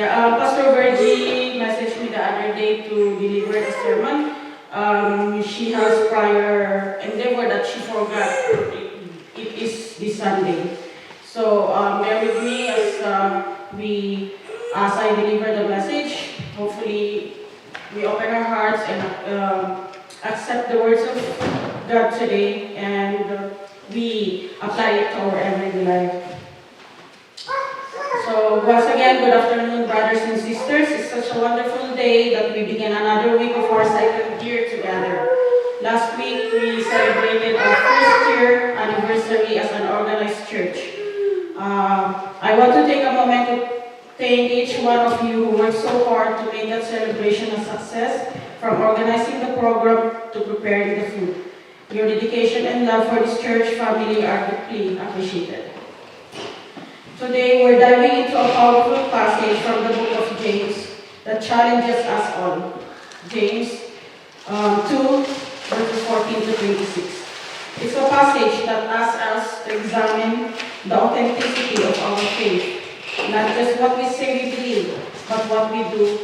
Pastor Virgie messaged me the other day to deliver the sermon. She has prior endeavor that she forgot. It is this Sunday. So bear with me as I deliver the message. Hopefully, we open our hearts and accept the words of God today, and we apply it to our everyday life. So once again, good afternoon, brothers and sisters. It's such a wonderful day that we begin another week of our second year together. Last week, we celebrated our first year anniversary as an organized church. I want to take a moment to thank each one of you who worked so hard to make that celebration a success, from organizing the program to preparing the food. Your dedication and love for this church family are deeply appreciated. Today, we're diving into a powerful passage from the book of James that challenges us all. James 2, verses 14 to 26. It's a passage that asks us to examine the authenticity of our faith, not just what we say we believe, but what we do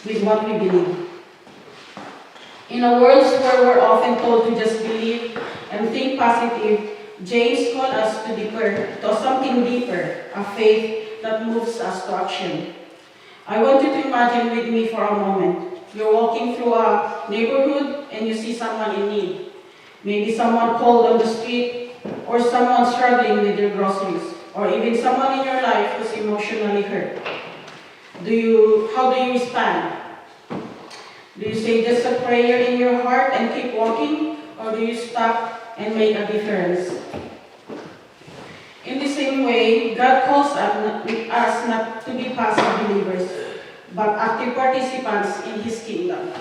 with what we believe. In a world where we're often told to just believe and think positive, James calls us to something deeper, a faith that moves us to action. I want you to imagine with me for a moment. You're walking through a neighborhood and you see someone in need. Maybe someone cold on the street, or someone struggling with their groceries, or even someone in your life who's emotionally hurt. How do you respond? Do you say just a prayer in your heart and keep walking, or do you stop and make a difference? In the same way, God calls us not to be passive believers, but active participants in His kingdom.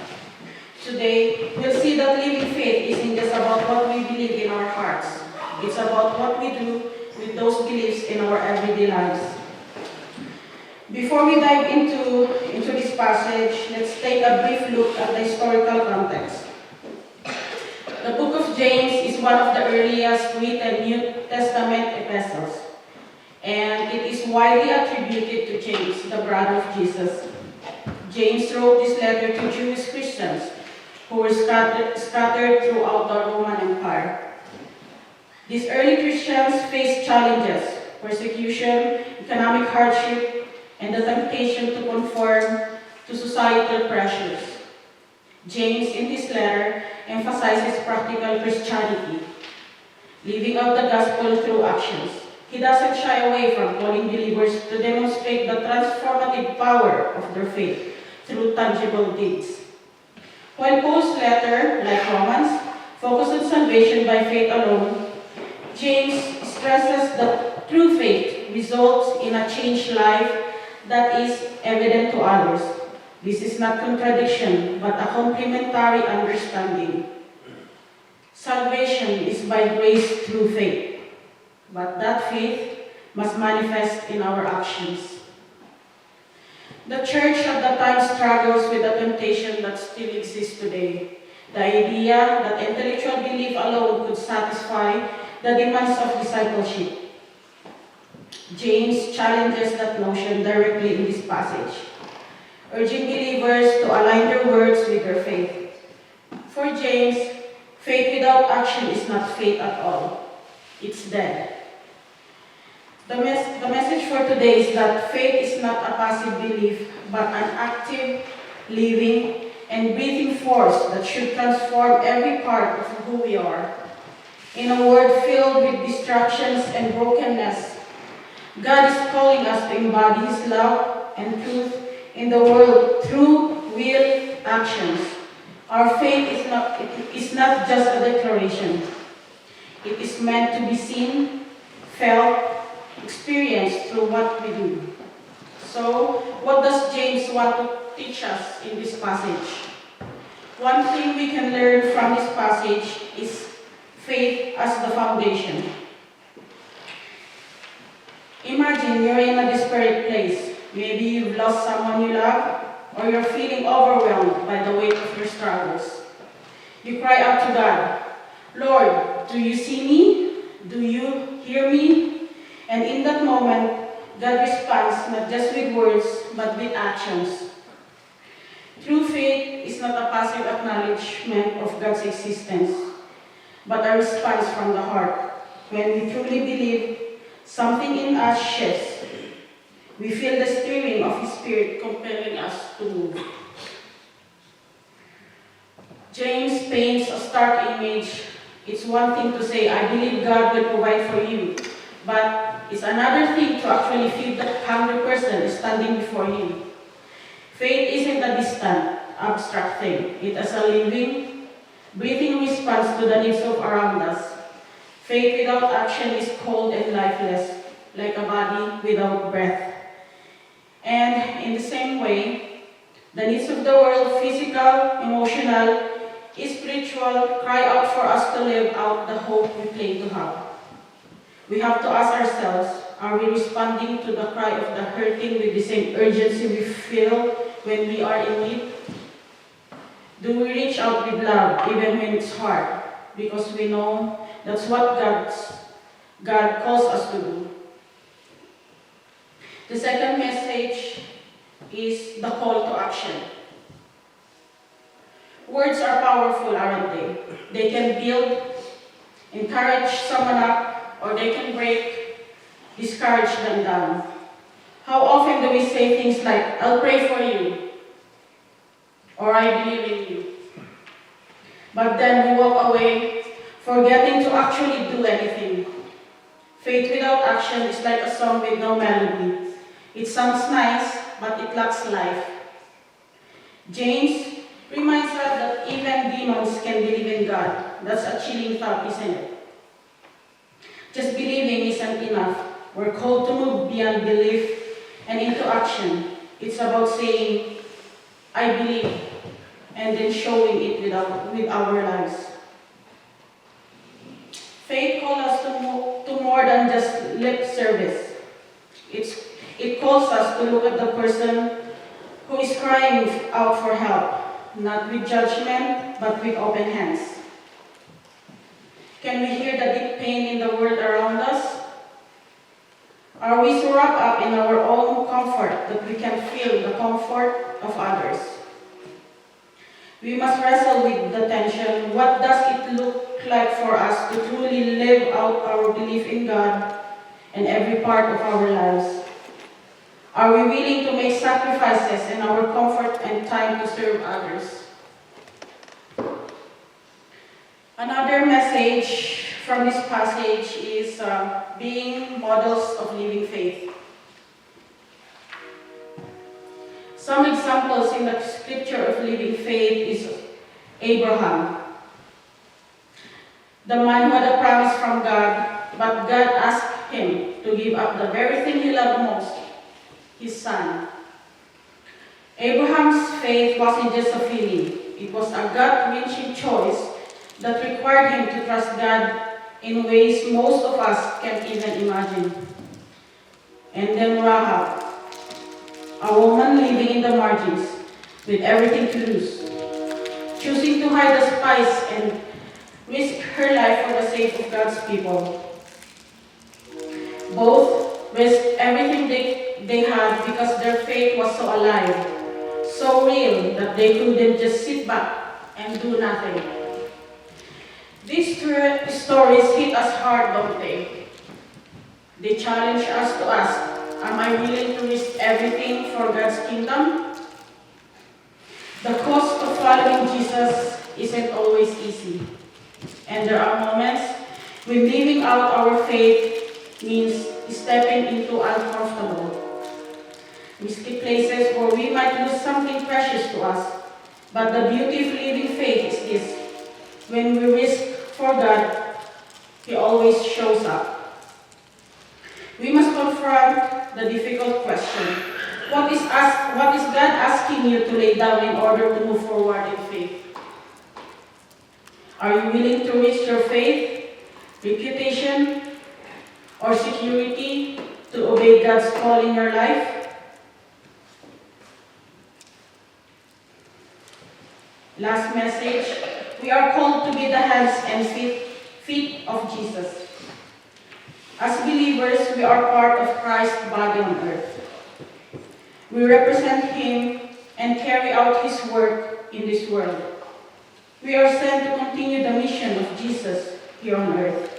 Today, we'll see that living faith isn't just about what we believe in our hearts. It's about what we do with those beliefs in our everyday lives. Before we dive into this passage, let's take a brief look at the historical context. The book of James is one of the earliest written New Testament epistles, and it is widely attributed to James, the brother of Jesus. James wrote this letter to Jewish Christians who were scattered throughout the Roman Empire. These early Christians faced challenges, persecution, economic hardship, and the temptation to conform to societal pressures. James, in this letter, emphasizes practical Christianity, living out the gospel through actions. He doesn't shy away from calling believers to demonstrate the transformative power of their faith through tangible deeds. While Paul's letter, like Romans, focuses on salvation by faith alone, James stresses that true faith results in a changed life that is evident to others. This is not contradiction, but a complementary understanding. Salvation is by grace through faith, but that faith must manifest in our actions. The church at the time struggles with the temptation that still exists today. The idea that intellectual belief alone could satisfy the demands of discipleship. James challenges that notion directly in this passage, urging believers to align their words with their faith. For James, faith without action is not faith at all. It's dead. The message for today is that faith is not a passive belief, but an active, living, and breathing force that should transform every part of who we are. In a world filled with distractions and brokenness, God is calling us to embody His love and truth in the world through real actions. Our faith is not just a declaration. It is meant to be seen, felt, experienced through what we do. So, what does James want to teach us in this passage? One thing we can learn from this passage is faith as the foundation. Imagine you're in a desperate place. Maybe you've lost someone you love, or you're feeling overwhelmed by the weight of your struggles. You cry out to God, "Lord, do you see me? Do you hear me?" And in that moment, God responds not just with words, but with actions. True faith is not a passive acknowledgement of God's existence, but a response from the heart. When we truly believe, something in us shifts. We feel the stirring of His Spirit compelling us to move. James paints a stark image. It's one thing to say, I believe God will provide for you, but it's another thing to actually feed the hungry person standing before you. Faith isn't a distant, abstract thing. It is a living, breathing response to the needs of around us. Faith without action is cold and lifeless, like a body without breath. And in the same way, the needs of the world, physical, emotional, spiritual, cry out for us to live out the hope we claim to have. We have to ask ourselves, are we responding to the cry of the hurting with the same urgency we feel when we are in need? Do we reach out with love even when it's hard? Because we know that's what God calls us to do. The second message is the call to action. Words are powerful, aren't they? They can build, encourage someone up, or they can break, discourage them down. How often do we say things like, I'll pray for you, or I believe in you? But then we walk away, forgetting to actually do anything. Faith without action is like a song with no melody. It sounds nice, but it lacks life. James reminds us that even demons can believe in God. That's a chilling thought, isn't it? Just believing isn't enough. We're called to move beyond belief and into action. It's about saying, I believe, and then showing it with our lives. Faith calls us to more than just lip service. It calls us to look at the person who is crying out for help, not with judgment, but with open hands. Can we hear the deep pain in the world around us? Are we so wrapped up in our own comfort that we can feel the comfort of others? We must wrestle with the tension. What does it look like for us to truly live out our belief in God in every part of our lives? Are we willing to make sacrifices in our comfort and time to serve others? Another message from this passage is being models of living faith. Some examples in the scripture of living faith is Abraham, the man who had a promise from God, but God asked him to give up the very thing he loved most, his son. Abraham's faith wasn't just a feeling. It was a gut-wrenching choice that required him to trust God in ways most of us can't even imagine. And then Rahab, a woman living in the margins with everything to lose, choosing to hide the spies and risk her life for the sake of God's people. Both risked everything they had because their faith was so alive, so real that they couldn't just sit back and do nothing. These stories hit us hard, don't they? They challenge us to ask, am I willing to risk everything for God's kingdom? The cost of following Jesus isn't always easy. And there are moments when living out our faith means stepping into uncomfortable, risky places where we might lose something precious to us. But the beauty of living faith is this: when we risk for God, He always shows up. We must confront the difficult question: what is God asking you to lay down in order to move forward in faith? Are you willing to risk your faith, reputation, or security to obey God's call in your life? Last message, we are called to be the hands and feet of Jesus. As believers, we are part of Christ's body on earth. We represent Him and carry out His work in this world. We are sent to continue the mission of Jesus here on earth.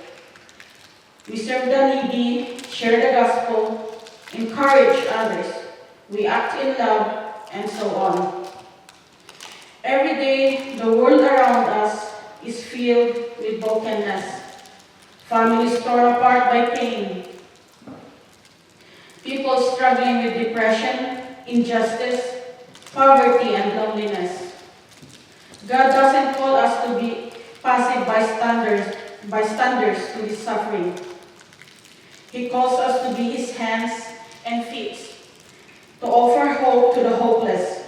We serve the needy, share the gospel, encourage others. We act in love, and so on. Every day, the world around us is filled with brokenness. Families torn apart by pain. People struggling with depression, injustice, poverty, and loneliness. God doesn't call us to be passive bystanders to this suffering. He calls us to be His hands and feet, to offer hope to the hopeless,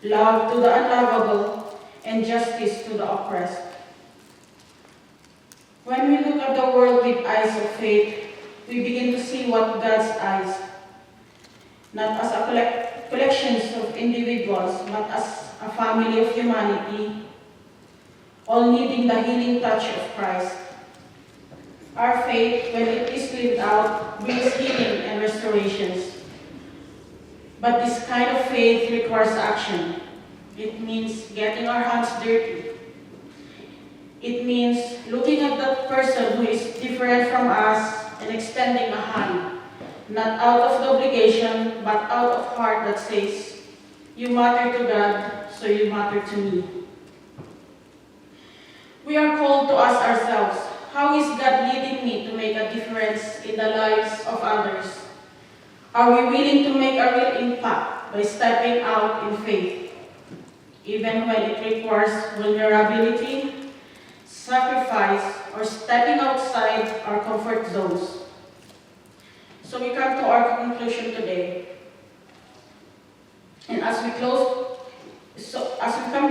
love to the unlovable, and justice to the oppressed. When we look at the world with eyes of faith, we begin to see what God's eyes, not as a collections of individuals, but as a family of humanity, all needing the healing touch of Christ. Our faith, when it is lived out, brings healing and restorations. But this kind of faith requires action. It means getting our hands dirty. It means looking at that person who is different from us and extending a hand, not out of the obligation, but out of heart that says, "You matter to God, so you matter to me." We are called to ask ourselves, how is God leading me to make a difference in the lives of others? Are we willing to make a real impact by stepping out in faith, even when it requires vulnerability, sacrifice, or stepping outside our comfort zones? So we come to our conclusion today. And as we come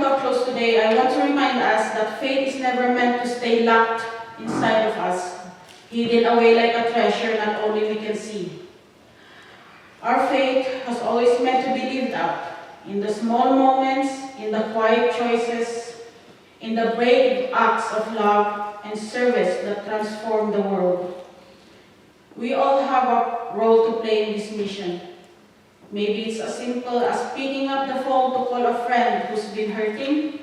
to a close today, I want to remind us that faith is never meant to stay locked inside of us, hidden away like a treasure not only we can see. Our faith has always meant to be lived out in the small moments, in the quiet choices, in the brave acts of love and service that transform the world. We all have a role to play in this mission. Maybe it's as simple as picking up the phone to call a friend who's been hurting.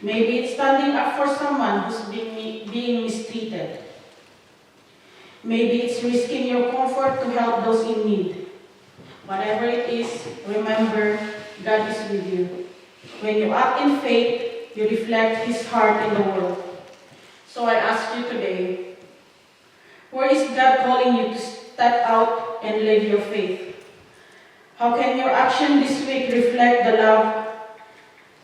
Maybe it's standing up for someone who's being mistreated. Maybe it's risking your comfort to help those in need. Whatever it is, remember, God is with you. When you act in faith, you reflect His heart in the world. So I ask you today, where is God calling you to step out and live your faith? How can your action this week reflect the love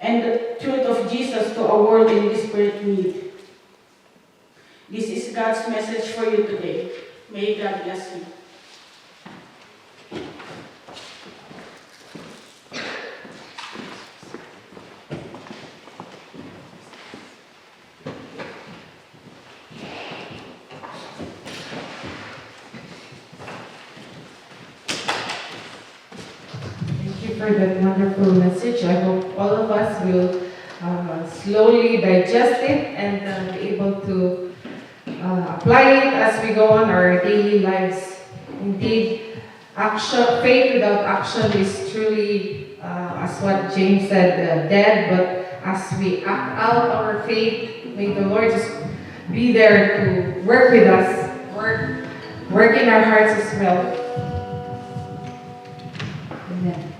and the truth of Jesus to a world in desperate need? This is God's message for you today. May God bless you. For that wonderful message. I hope all of us will slowly digest it and be able to apply it as we go on our daily lives. Indeed, faith without action is truly, as what James said, dead. But as we act out our faith, may the Lord just be there to work with us, work in our hearts as well. Amen.